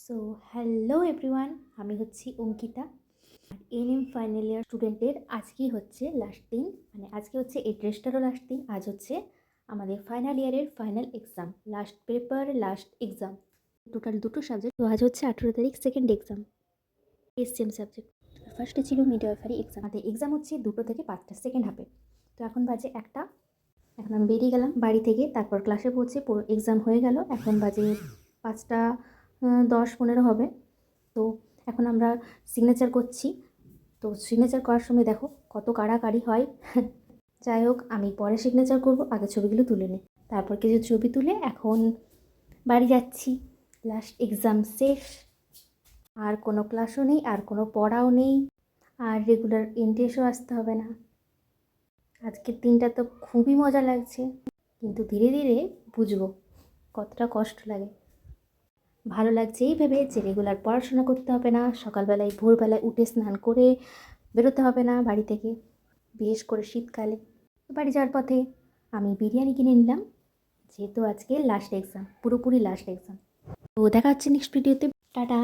So hello everyone, আমি হচ্ছি অঙ্কিতা। আর NM final year স্টুডেন্টের আজকেই হচ্ছে লাস্ট দিন, মানে আজকে হচ্ছে এই ড্রেসটারও লাস্ট দিন। আজ হচ্ছে আমাদের ফাইনাল ইয়ারের final exam, last paper, last exam. Total দুটো সাবজেক্ট। তো আজ হচ্ছে 18 তারিখ, সেকেন্ড এক্সাম, এসএম সাবজেক্ট। ফার্স্টে ছিল মিডওয়াইফারি এক্সাম। আমাদের এক্সাম হচ্ছে 2টো থেকে 5টা, সেকেন্ড হাফে। তো এখন বাজে 1টা। এখন আমি বেরিয়ে গেলাম বাড়ি থেকে, তারপর ক্লাসে পৌঁছে এক্সাম হয়ে গেল। এখন বাজে 5টা 10-15 হবে। তো এখন আমরা সিগনেচার করছি। তো সিগনেচার করার সময় দেখো কত কাড়াকাড়ি হয়। যাই হোক, আমি পরে সিগনেচার করব, আগে ছবিগুলো তুলে নিই। তারপর কিছু ছবি তুলে এখন বাড়ি যাচ্ছি। লাস্ট এক্সাম শেষ, আর কোনো ক্লাসও নেই, আর কোনো পড়াও নেই, আর রেগুলার এনটিএসও আসতে হবে না। আজকের দিনটা তো খুবই মজা লাগছে, কিন্তু ধীরে ধীরে বুঝবো কতটা কষ্ট লাগে। ভালো লাগছে এই ভেবে যে রেগুলার পড়াশোনা করতে হবে না, সকালবেলায় ভোরবেলায় উঠে স্নান করে বেরোতে হবে না বাড়ি থেকে, বিশেষ করে শীতকালে। বাড়ি যাওয়ার পথে আমি বিরিয়ানি কিনে নিলাম, যেহেতু আজকে লাস্ট এক্সাম, পুরোপুরি লাস্ট এক্সাম। তো দেখা হচ্ছে নেক্সট ভিডিওতে। টাটা।